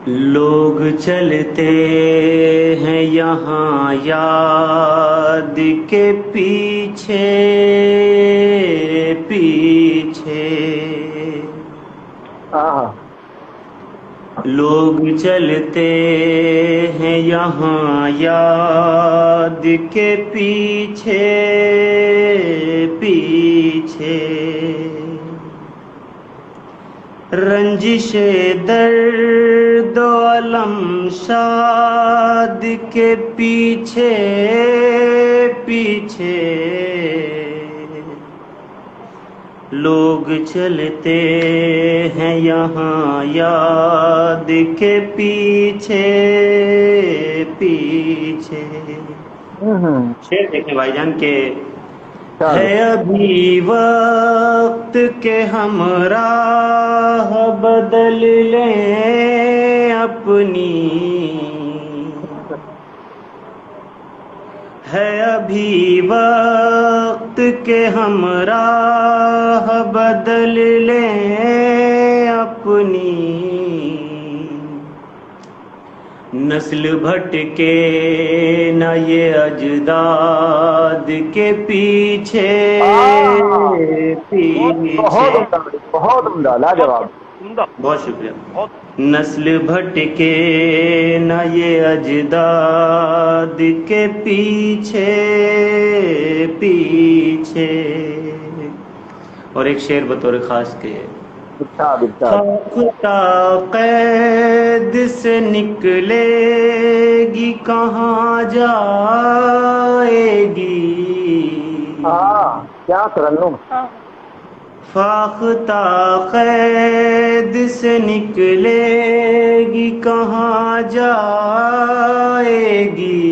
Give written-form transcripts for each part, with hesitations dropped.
لوگ چلتے ہیں یہاں یاد کے پیچھے پیچھے، لوگ چلتے ہیں یہاں یاد کے پیچھے پیچھے، رنجش درد و علم شاد کے پیچھے پیچھے، لوگ چلتے ہیں یہاں یاد کے پیچھے پیچھے۔ شعر دیکھیں بھائی جان کہ ہے ابھی وقت کہ ہم راہ بدل لیں اپنی، ہے ابھی وقت کہ ہم راہ بدل لیں اپنی، نسل بھٹکے نہ یہ اجداد کے پیچھے پیچھے۔ بہت عمدہ، لاجواب، بہت شکریہ۔ نسل بھٹکے نہ یہ اجداد کے پیچھے پیچھے۔ اور ایک شعر بطور خاص کے، خاک تا قید سے نکلے گی کہاں جائے گی، کیا ترنم، فاختہ قید سے نکلے گی کہاں جائے گی،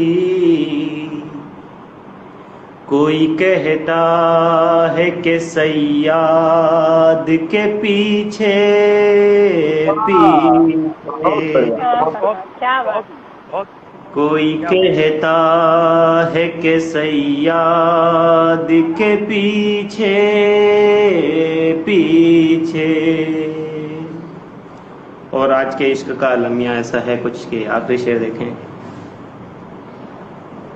کوئی کہتا ہے کہ صیاد کے پیچھے پیچھے، کوئی کہتا ہے کہ صیاد کے پیچھے پیچھے۔ اور آج کے عشق کا المیہ ایسا ہے کچھ کہ آخری شعر دیکھیں،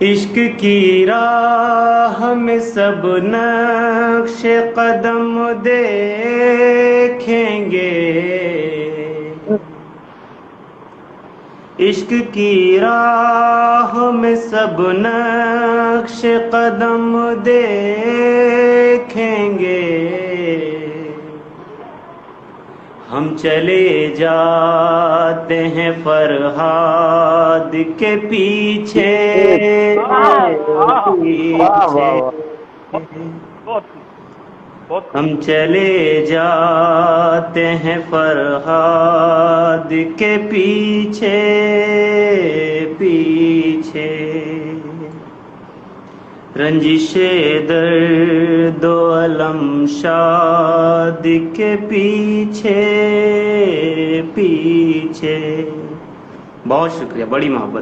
عشق کی راہ میں سب نقش قدم دیکھیں گے، عشق کی راہ میں سب نقش قدم دیکھیں گے، ہم چلے جاتے ہیں فرہاد کے پیچھے ہم چلے جاتے ہیں فرہاد کے پیچھے پیچھے، رنجش درد و علم شاد کے پیچھے پیچھے۔ بہت شکریہ، بڑی محبت۔